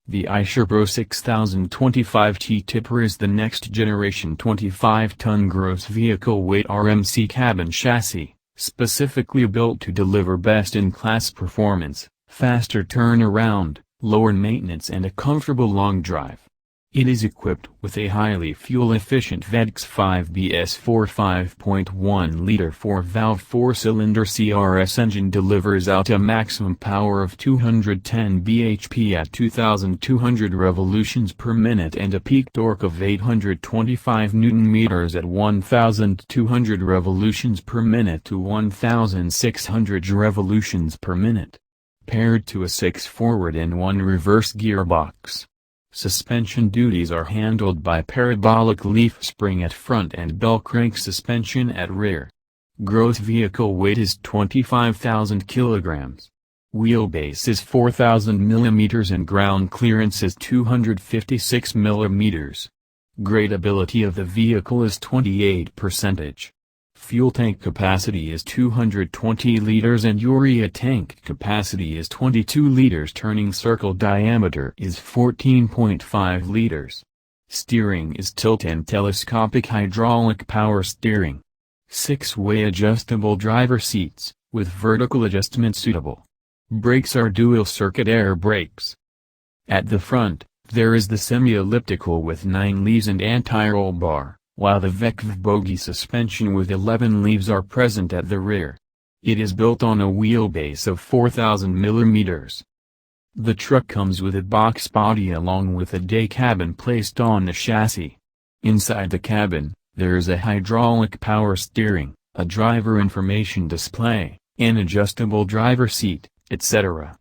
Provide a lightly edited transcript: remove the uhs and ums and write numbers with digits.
The Eicher Pro 6025T tipper is the next generation 25-ton gross vehicle weight RMC cabin chassis, specifically built to deliver best-in-class performance, faster turnaround, lower maintenance and a comfortable long drive. It is equipped with a highly fuel-efficient VEDX5 BS4 5.1-liter 4-valve 4-cylinder CRS engine delivers out a maximum power of 210 bhp at 2,200 revolutions per minute and a peak torque of 825 Nm at 1,200 revolutions per minute to 1,600 revolutions per minute. Paired to a 6 forward and 1 reverse gearbox. Suspension duties are handled by Parabolic leaf spring at front and Bellcrank suspension at rear. Gross vehicle weight is 25,000 kilograms. Wheelbase is 4,000 mm and ground clearance is 256 mm. Gradeability of the vehicle is 28%. Fuel tank capacity is 220 liters and urea tank capacity is 22 liters. Turning circle diameter is 14.5 liters. Steering is tilt and telescopic hydraulic power steering. 6-way adjustable driver seats, with vertical adjustment suitable. Brakes are dual-circuit air brakes. At the front, there is the semi-elliptical with 9 leaves and anti-roll bar, while the VEDX5 bogie suspension with 11 leaves are present at the rear. It is built on a wheelbase of 4,000 mm. The truck comes with a box body along with a day cabin placed on the chassis. Inside the cabin, there is a hydraulic power steering, a driver information display, an adjustable driver seat, etc.